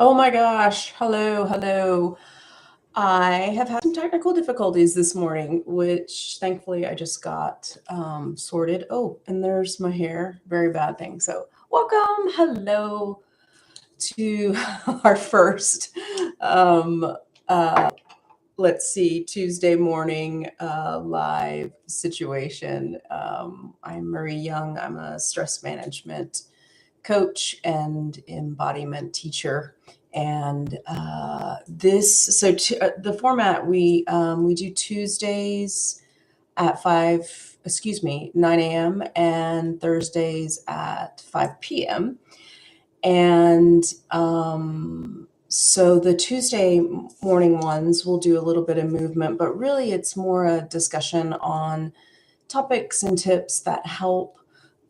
Oh my gosh. Hello, hello. I have had some technical difficulties this morning, which thankfully I just got sorted. Oh, and there's my hair. Very bad thing. So, welcome. Hello to our first, um, uh, let's see, Tuesday morning live situation. I'm Marie Young. I'm a stress management coach and embodiment teacher. And the format we do Tuesdays at 9 a.m. and Thursdays at 5 p.m. And so the Tuesday morning ones will do a little bit of movement, but really it's more a discussion on topics and tips that help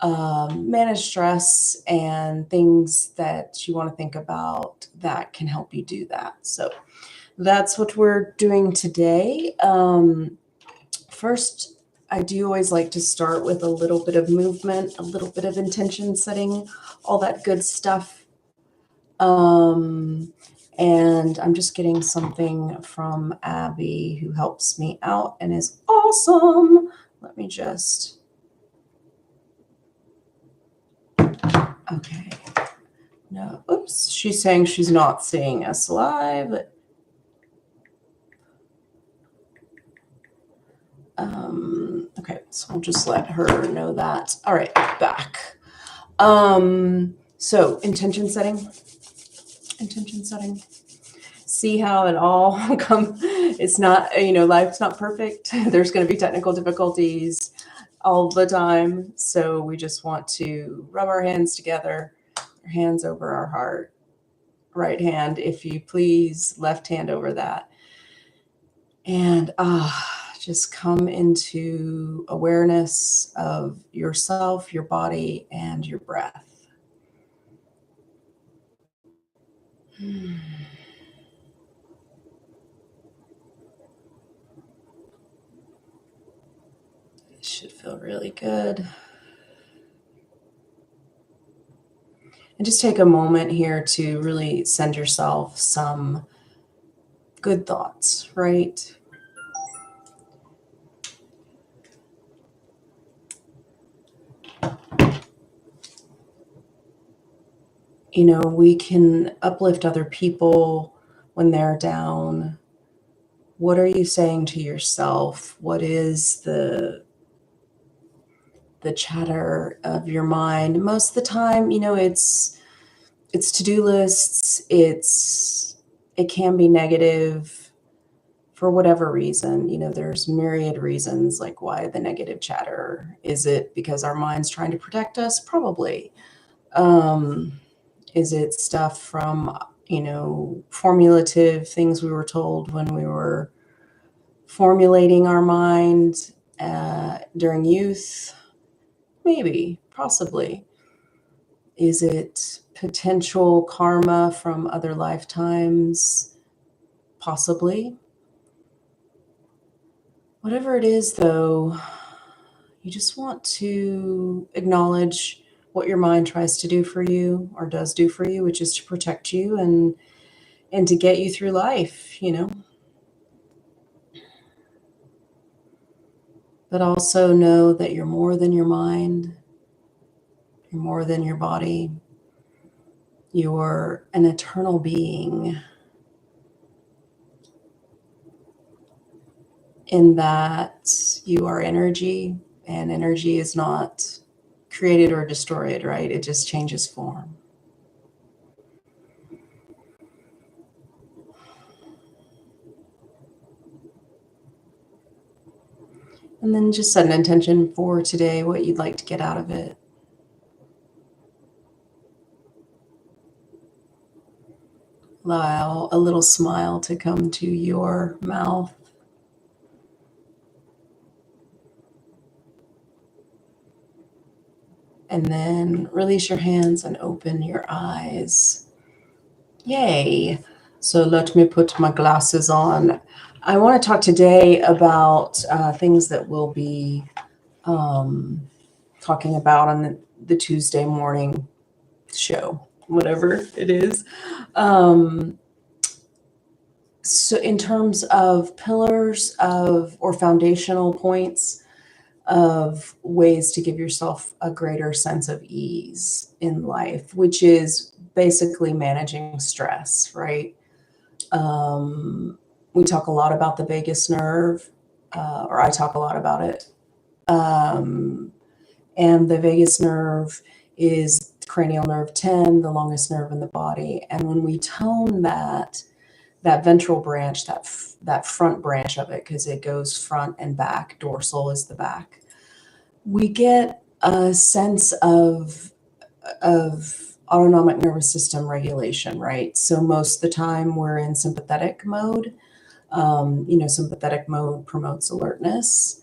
manage stress and things that you want to think about that can help you do that. So that's what we're doing today. First, I do always like to start with a little bit of movement, a little bit of intention setting, all that good stuff. And I'm just getting something from Abby, who helps me out and is awesome. Let me just. Okay. No, oops. She's saying she's not seeing us live. Okay, so I'll just let her know that. All right, back. So intention setting. See how it all it's not, life's not perfect. There's going to be technical difficulties all the time. So we just want to rub our hands together, our hands over our heart, right hand, if you please, left hand over that. And just come into awareness of yourself, your body, and your breath. It should feel really good. And just take a moment here to really send yourself some good thoughts, right? We can uplift other people when they're down. What are you saying to yourself? What is the chatter of your mind? Most of the time, it's to-do lists. It can be negative for whatever reason. There's myriad reasons like why the negative chatter. Is it because our mind's trying to protect us? Probably. Is it stuff from, formulative things we were told when we were formulating our mind during youth? Maybe, possibly. Is it potential karma from other lifetimes? Possibly. Whatever it is, though, you just want to acknowledge what your mind tries to do for you or does do for you, which is to protect you and to get you through life, But also know that you're more than your mind. You're more than your body. You're an eternal being. In that you are energy, and energy is not created or destroyed, right? It just changes form. And then just set an intention for today, what you'd like to get out of it. Allow a little smile to come to your mouth. And then release your hands and open your eyes. Yay. So let me put my glasses on. I want to talk today about things that we'll be talking about on the Tuesday morning show. whatever it is. Um, so in terms of pillars of or foundational points of ways to give yourself a greater sense of ease in life, which is basically managing stress, right? Um, we talk a lot about the vagus nerve, or I talk a lot about it. Um, and the vagus nerve is cranial nerve 10, the longest nerve in the body. And when we tone that ventral branch, that front branch of it, because it goes front and back, dorsal is the back, we get a sense of autonomic nervous system regulation, right? So most of the time we're in sympathetic mode. Sympathetic mode promotes alertness.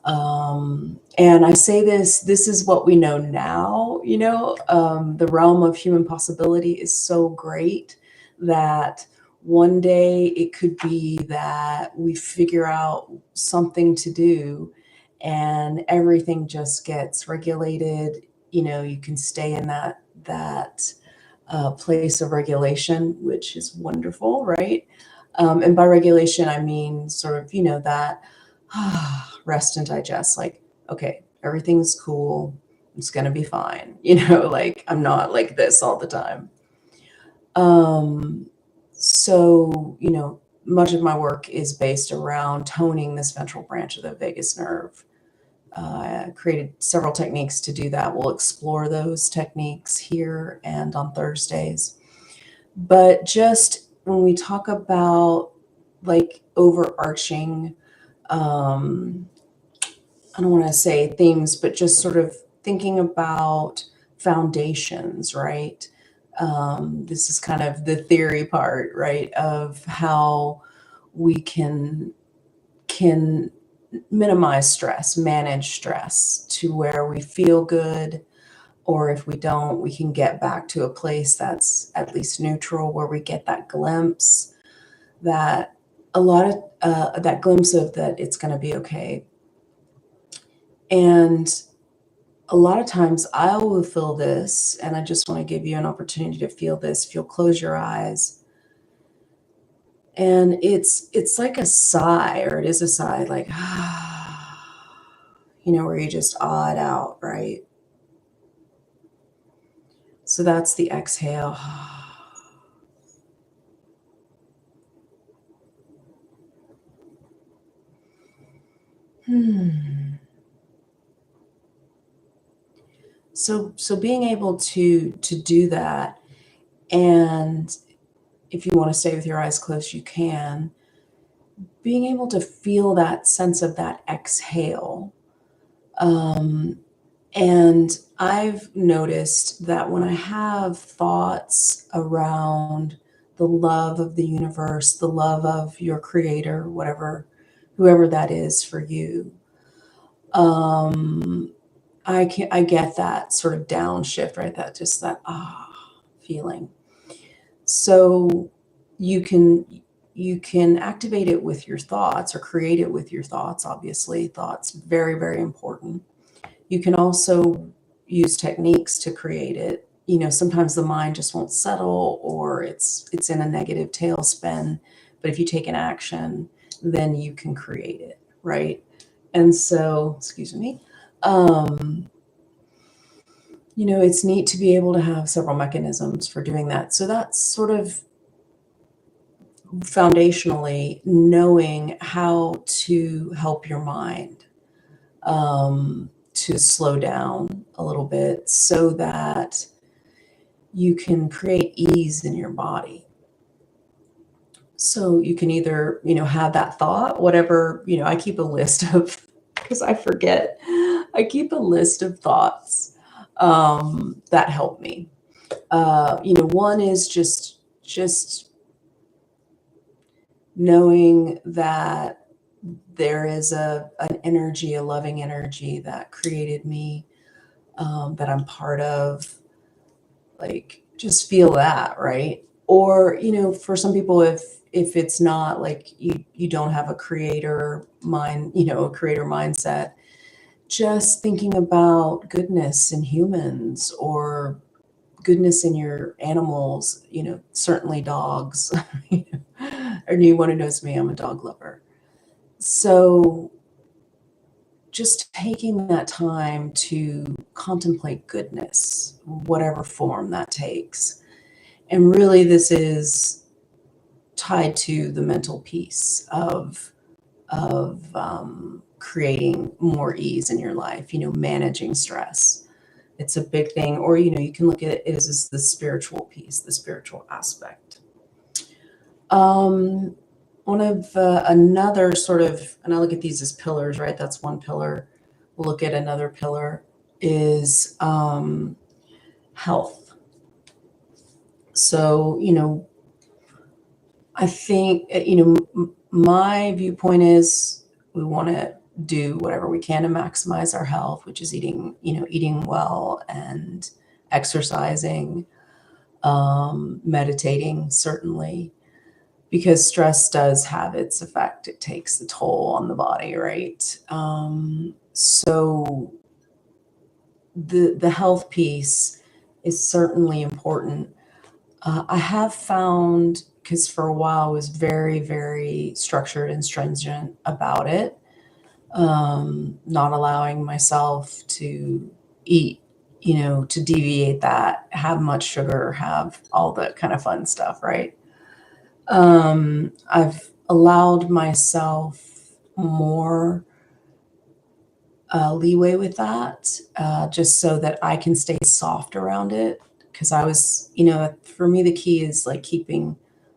And I say this is what we know now, the realm of human possibility is so great that one day it could be that we figure out something to do and everything just gets regulated. You can stay in that place of regulation, which is wonderful, right? And by regulation, I mean sort of, that rest and digest, like, okay, everything's cool. It's going to be fine. Like I'm not like this all the time. So, much of my work is based around toning this ventral branch of the vagus nerve. I created several techniques to do that. We'll explore those techniques here and on Thursdays. But just when we talk about like overarching, I don't want to say themes, but just sort of thinking about foundations, right? This is kind of the theory part, right, of how we can minimize stress, manage stress to where we feel good, or if we don't, we can get back to a place that's at least neutral, where we get that glimpse, that a lot of that glimpse of that it's going to be okay. And a lot of times I will feel this, and I just want to give you an opportunity to feel this. If you'll close your eyes, and it's like a sigh, or it is a sigh, like where you just awe it out, right? So that's the exhale. So being able to do that, and if you want to stay with your eyes closed, you can. Being able to feel that sense of that exhale. And I've noticed that when I have thoughts around the love of the universe, the love of your creator, whoever that is for you, I get that sort of downshift, right? That feeling. So you can activate it with your thoughts, or create it with your thoughts. Obviously, thoughts very, very important. You can also use techniques to create it. Sometimes the mind just won't settle, or it's in a negative tailspin. But if you take an action, then you can create it, right? And so, excuse me, it's neat to be able to have several mechanisms for doing that. So that's sort of foundationally knowing how to help your mind to slow down a little bit, so that you can create ease in your body. So you can either, have that thought, whatever, I keep a list of, because I forget, I keep a list of thoughts that help me. One is just knowing that there is an energy, a loving energy that created me, that I'm part of. Like, just feel that, right? Or, for some people, if it's not like you don't have a creator mind, a creator mindset, just thinking about goodness in humans, or goodness in your animals, certainly dogs. Anyone who knows me, I'm a dog lover. So just taking that time to contemplate goodness, whatever form that takes. And really, this is tied to the mental piece of creating more ease in your life, managing stress. It's a big thing. Or, you can look at it as the spiritual piece, the spiritual aspect. One of another sort of, and I look at these as pillars, right? That's one pillar. We'll look at another pillar is health. So, I think, my viewpoint is we want to do whatever we can to maximize our health, which is eating well and exercising, meditating, certainly, because stress does have its effect. It takes the toll on the body, right? So the health piece is certainly important. I have found, because for a while I was very, very structured and stringent about it, not allowing myself to eat, to deviate that, have much sugar, have all the kind of fun stuff, right? I've allowed myself more leeway with that, just so that I can stay soft around it. Because I was, for me, the key is like keeping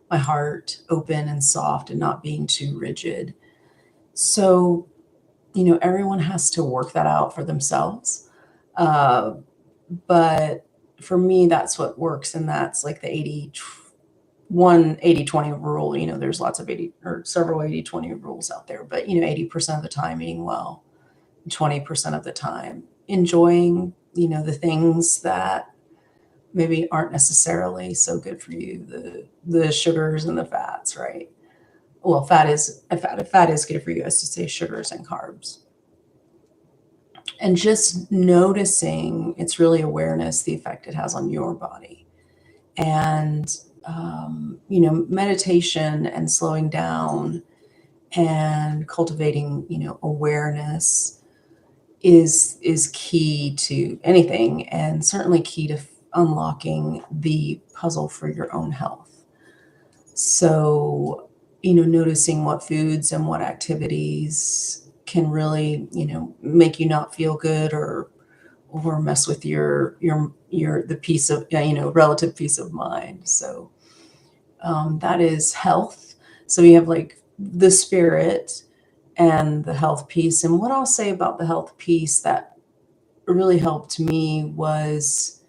my heart open and soft and not being too rigid. So, everyone has to work that out for themselves. Uh, but for me, that's what works. And that's like the 80-20 rule. There's lots of 80 or several 80-20 rules out there, but 80% of the time eating well, 20% of the time enjoying, the things that maybe aren't necessarily so good for you, the sugars and the fats, right? Well, fat is good for you, as to say sugars and carbs. And just noticing, it's really awareness, the effect it has on your body. And meditation and slowing down and cultivating, awareness is key to anything, and certainly key to unlocking the puzzle for your own health. So, noticing what foods and what activities can really, make you not feel good, or mess with your the peace of, relative peace of mind. So that is health. So you have like the spirit and the health piece. And what I'll say about the health piece that really helped me was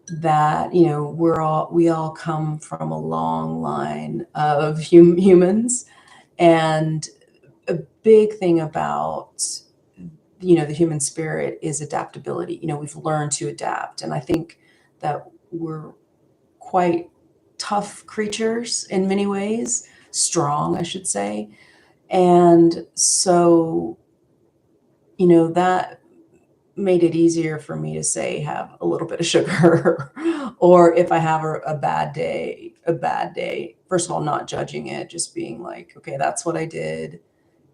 that, we all come from a long line of humans. And a big thing about, the human spirit is adaptability. We've learned to adapt. And I think that we're quite tough creatures in many ways, strong, I should say. And so, that made it easier for me to say, have a little bit of sugar, or if I have a bad day, first of all, not judging it, just being like, okay, that's what I did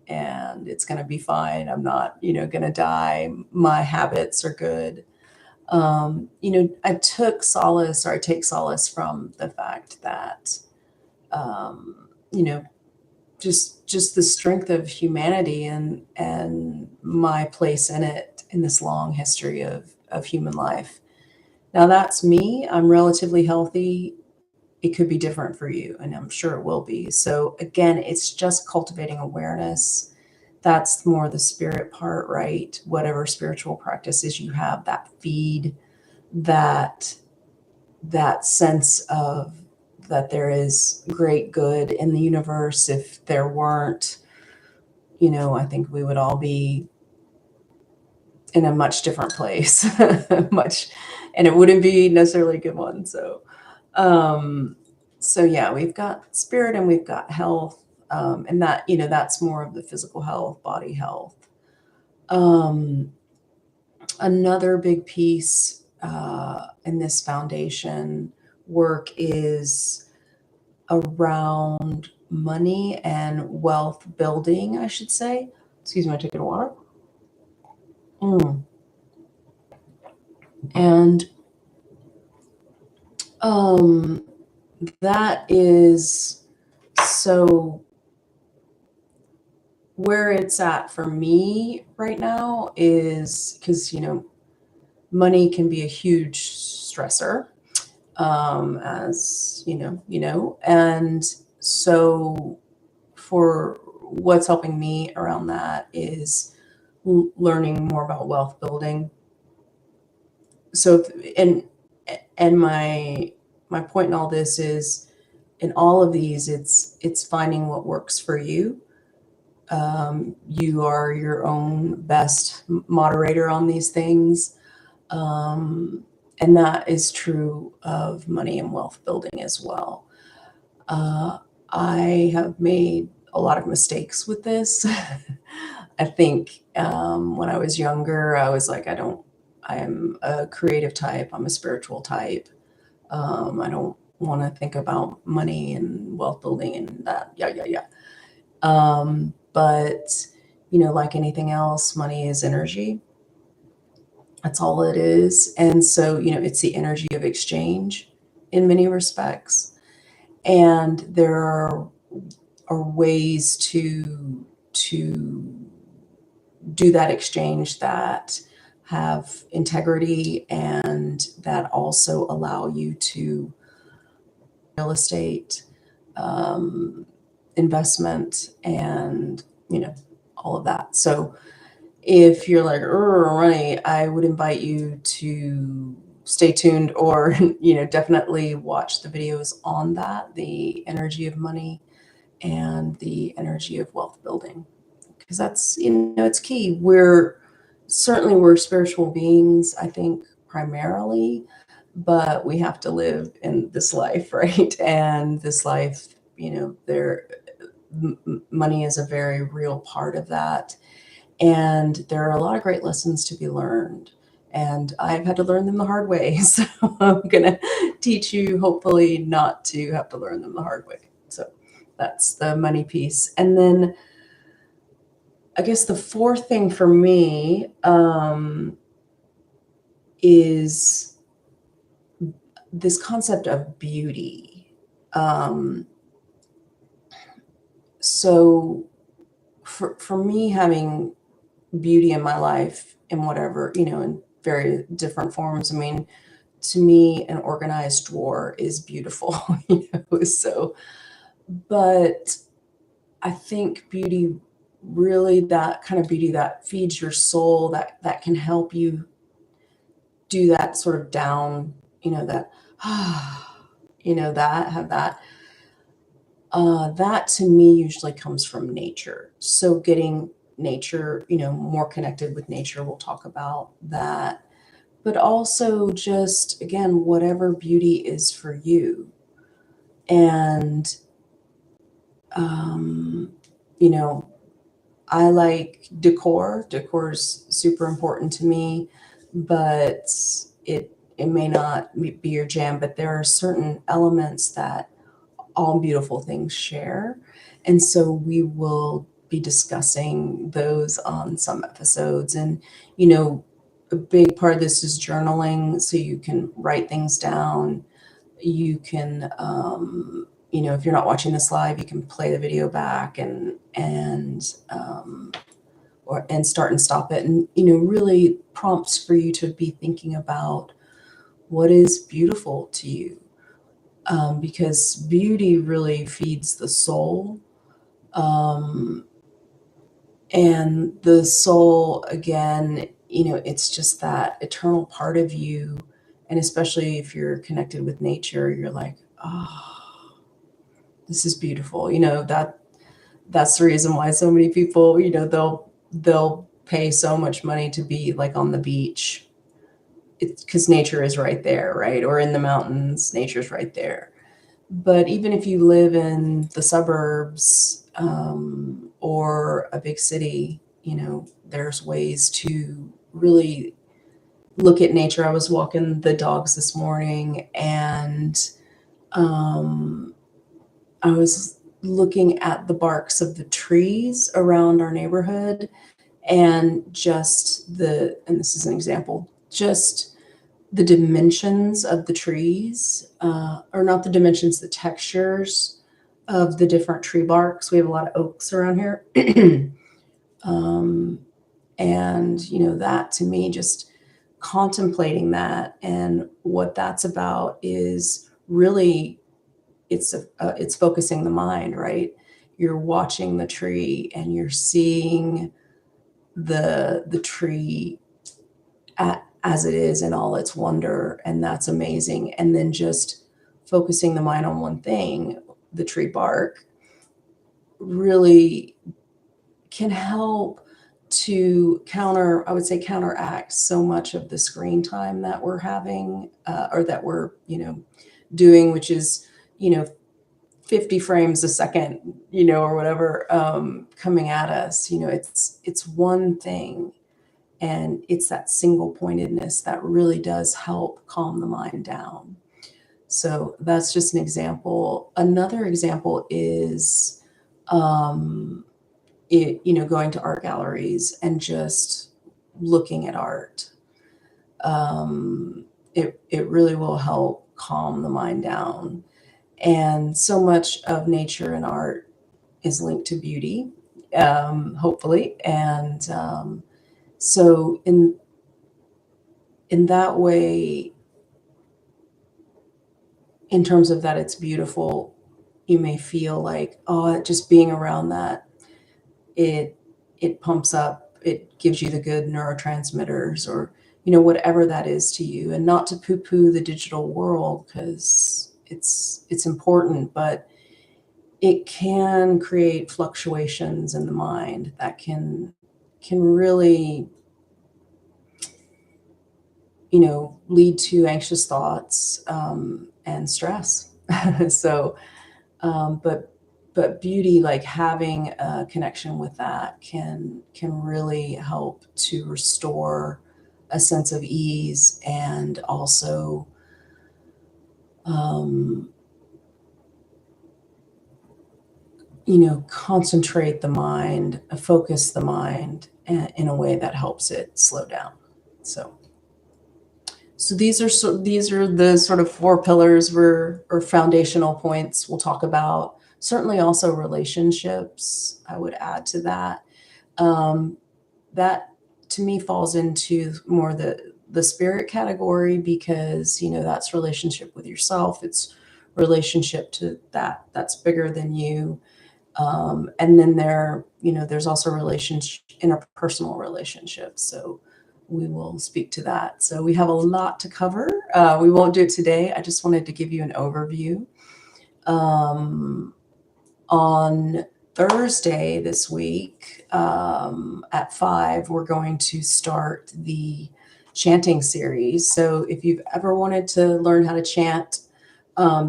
and it's going to be fine. I'm not, going to die. My habits are good. I take solace from the fact that, you know, just the strength of humanity and my place in it, in this long history of human life. Now that's me. I'm relatively healthy. It could be different for you, and I'm sure it will be. So again, it's just cultivating awareness. That's more the spirit part, right? Whatever spiritual practices you have that feed that sense of that there is great good in the universe. If there weren't, I think we would all be in a much different place, and it wouldn't be necessarily a good one. So yeah, we've got spirit and we've got health, and that's more of the physical health, body health. Another big piece and this foundation work is around money and wealth building, I should say. Excuse me, I'm taking water. And that is so where it's at for me right now is because, money can be a huge stressor, as and so for what's helping me around that is learning more about wealth building. So, and my point in all this is, in all of these, it's finding what works for you. You are your own best moderator on these things. And that is true of money and wealth building as well. I have made a lot of mistakes with this. I think when I was younger, I was like, I am a creative type, I'm a spiritual type. I don't want to think about money and wealth building and that. Yeah. But, like anything else, money is energy. That's all it is. And so, it's the energy of exchange in many respects. And there are ways to do that exchange that have integrity and that also allow you to real estate, investment, and all of that. So if you're like, money, I would invite you to stay tuned, or definitely watch the videos on that, the energy of money and the energy of wealth building, because that's it's key. We're spiritual beings, I think, primarily, but we have to live in this life, right? And this life, money is a very real part of that. And there are a lot of great lessons to be learned. And I've had to learn them the hard way. So I'm going to teach you, hopefully, not to have to learn them the hard way. So that's the money piece. And then I guess the fourth thing for me is this concept of beauty. So for me, having beauty in my life in whatever, in very different forms. I mean, to me, an organized drawer is beautiful, so, but I think beauty, really that kind of beauty that feeds your soul, that can help you do that sort of down, that, that have that. That to me usually comes from nature. So getting nature, more connected with nature, we'll talk about that. But also just, again, whatever beauty is for you. And, I like decor. Decor is super important to me, but it may not be your jam, but there are certain elements that all beautiful things share. And so we will be discussing those on some episodes. And, a big part of this is journaling. So you can write things down. You can, if you're not watching this live, you can play the video back and start and stop it. And, really prompts for you to be thinking about what is beautiful to you. Because beauty really feeds the soul. And the soul, again, it's just that eternal part of you. And especially if you're connected with nature, you're like, oh, this is beautiful. That's the reason why so many people, they'll pay so much money to be like on the beach. It's because nature is right there, right? Or in the mountains, nature's right there. But even if you live in the suburbs, or a big city, there's ways to really look at nature. I was walking the dogs this morning, and I was looking at the barks of the trees around our neighborhood, and and this is an example, just the dimensions of the trees, or not the dimensions, the textures of the different tree barks. We have a lot of oaks around here. um, and, that to me, just contemplating that and what that's about is really, it's focusing the mind, right? You're watching the tree and you're seeing the tree as it is in all its wonder, and that's amazing. And then just focusing the mind on one thing, the tree bark, really can help to I would say counteract so much of the screen time that we're having, or that we're, doing, which is, 50 frames a second, or whatever, coming at us. It's one thing, and it's that single pointedness that really does help calm the mind down. So that's just an example. Another example is, going to art galleries and just looking at art. It really will help calm the mind down. And so much of nature and art is linked to beauty, hopefully. And so in that way, in terms of that, it's beautiful. You may feel like, oh, just being around that, it pumps up, it gives you the good neurotransmitters, or whatever that is to you. And not to poo-poo the digital world, because it's important, but it can create fluctuations in the mind that can really, lead to anxious thoughts, and stress. So, but beauty, like having a connection with that, can really help to restore a sense of ease, and also, um, concentrate the mind, focus the mind, in a way that helps it slow down. So these are the sort of four pillars, or foundational points we'll talk about. Certainly also relationships, I would add to that. That to me falls into more the spirit category, because that's relationship with yourself. It's relationship to that's bigger than you. And then there's also interpersonal relationships. So we will speak to that. So we have a lot to cover. We won't do it today. I just wanted to give you an overview. On Thursday this week, at 5, we're going to start the chanting series. So if you've ever wanted to learn how to chant,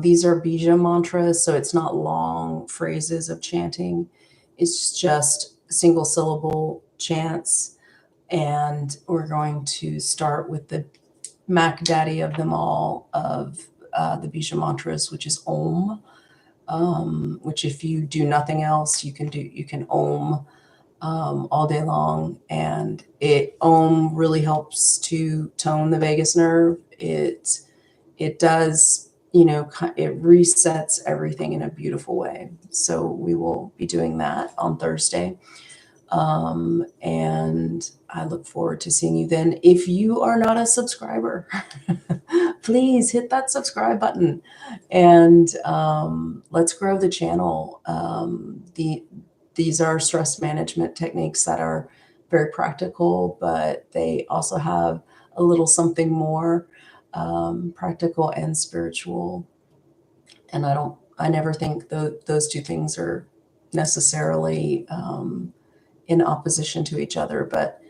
these are bija mantras, so it's not long phrases of chanting. It's just single syllable chants. And we're going to start with the Mac Daddy of them all, of the bija mantras, which is Om, which if you do nothing else, you can Om all day long. And Om really helps to tone the vagus nerve. It does, it resets everything in a beautiful way. So we will be doing that on Thursday. And I look forward to seeing you then. If you are not a subscriber, please hit that subscribe button, and let's grow the channel. These are stress management techniques that are very practical, but they also have a little something more, practical and spiritual. And I never think those two things are necessarily in opposition to each other, but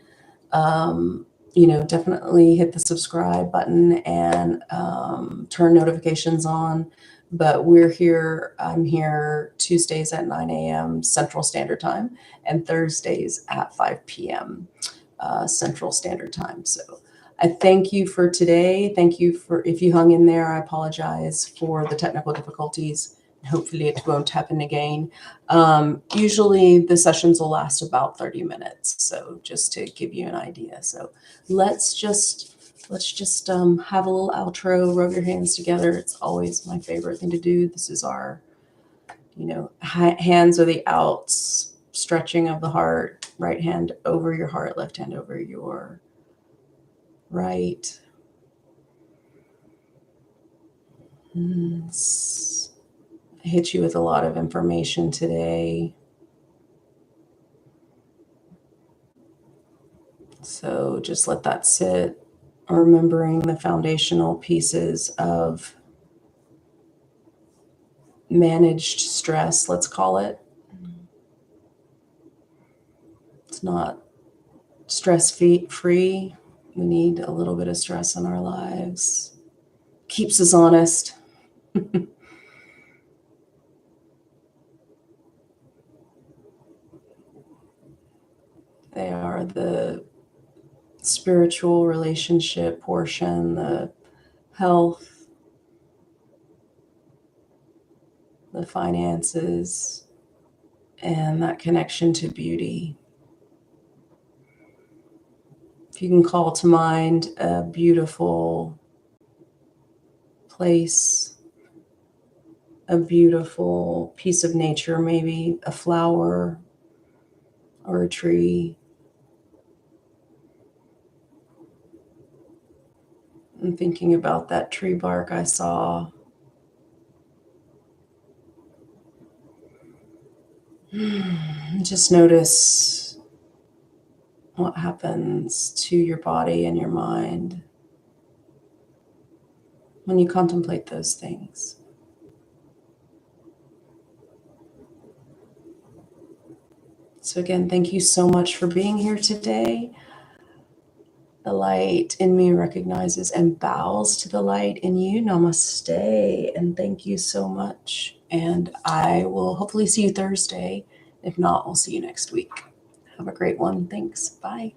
definitely hit the subscribe button, and turn notifications on. But I'm here Tuesdays at 9 a.m. Central Standard Time, and Thursdays at 5 p.m. Central Standard Time. So I thank you for today. Thank you for, if you hung in there, I apologize for the technical difficulties. Hopefully it won't happen again. Usually the sessions will last about 30 minutes. So just to give you an idea. So let's just have a little outro, rub your hands together. It's always my favorite thing to do. This is our, hands are the outs, stretching of the heart, right hand over your heart, left hand over your right. I hit you with a lot of information today. So just let that sit, remembering the foundational pieces of managed stress, let's call it. It's not stress free. We need a little bit of stress in our lives. Keeps us honest. They are the spiritual relationship portion, the health, the finances, and that connection to beauty. If you can call to mind a beautiful place, a beautiful piece of nature, maybe a flower or a tree. I'm thinking about that tree bark I saw. Just notice what happens to your body and your mind when you contemplate those things. So again, thank you so much for being here today. The light in me recognizes and bows to the light in you. Namaste, and thank you so much. And I will hopefully see you Thursday. If not, I'll see you next week. Have a great one. Thanks. Bye.